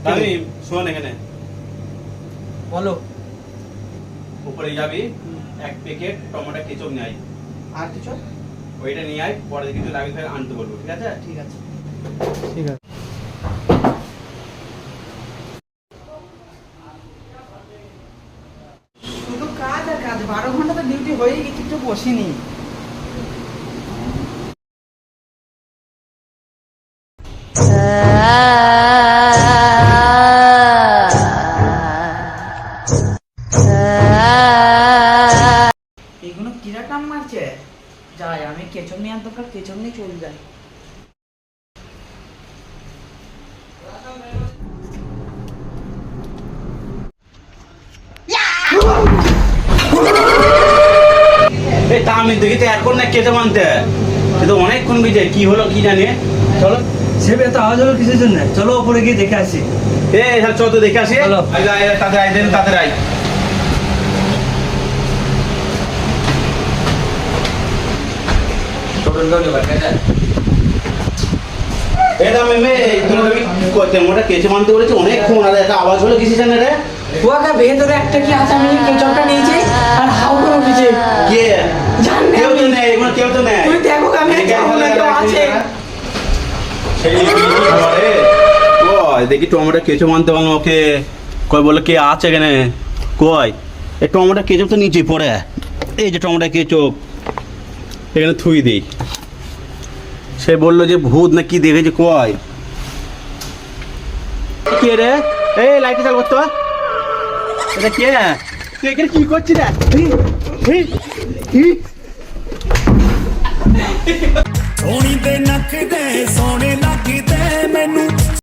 আমি শোন এখানে বলো। উপরে যাবি, এক প্যাকেট টমেটো কেচাপ নিয়ে আয়। আর কিছু? ওইটা নিয়ে আয়, পরে কিছু লাগবে তাহলে আনতে বলবো, ঠিক আছে? ঠিক আছে। ঠিক আছে। শুধু কাজ আর কাজ, 12 ঘন্টা তো ডিউটি হয়েই গেছে, একটু বসিনি। এগুলো কিরা কাম মারছে? যাই আমি কেচপ নিয়ে আনতে পার, কেচপ নিয়ে চলে যাই। এই তা আমি দেখি তো এখন না কেটে মানতে, কিন্তু অনেকক্ষণ গেছে, কি হলো কি জানি। চলো সেবে তো আওয়াজ হলো কিসের জন্য? চলো উপরে গিয়ে দেখে আসি। চল তো দেখে আসি। চলো। তাদের আই দেন, তাদের আই। আওয়াজ হলো কিসের জন্য রে? ওয়াকা ভেতরে একটা কি আছে, আমি কেচপটা নিয়েছি আর হাউ করে উঠেছে। কে? জানি না কেউ তো আমি। নেই, এগুলো কেউ তো নেই। তুই দেখো আমি আর যাবো না, কেউ আছে। দেখি টমেটো কেঁচো মানতে পারলাম ওকে। কই বলে কে আছে এখানে? কই এই টমেটো কেঁচো তো নিচে পড়ে, এই যে টমেটো কেঁচো এখানে থুই দিই। সে বললো যে ভূত না কি দেখেছে। কই কে রে? এই লাইটটা চালু করতো। এটা কে? তুই এখানে কি করছিস রে? ਸੋਹਣੀ ਦੇ ਨੱਕ ਦੇ ਸੋਹਣੇ ਲੱਗਦੇ ਮੈਨੂੰ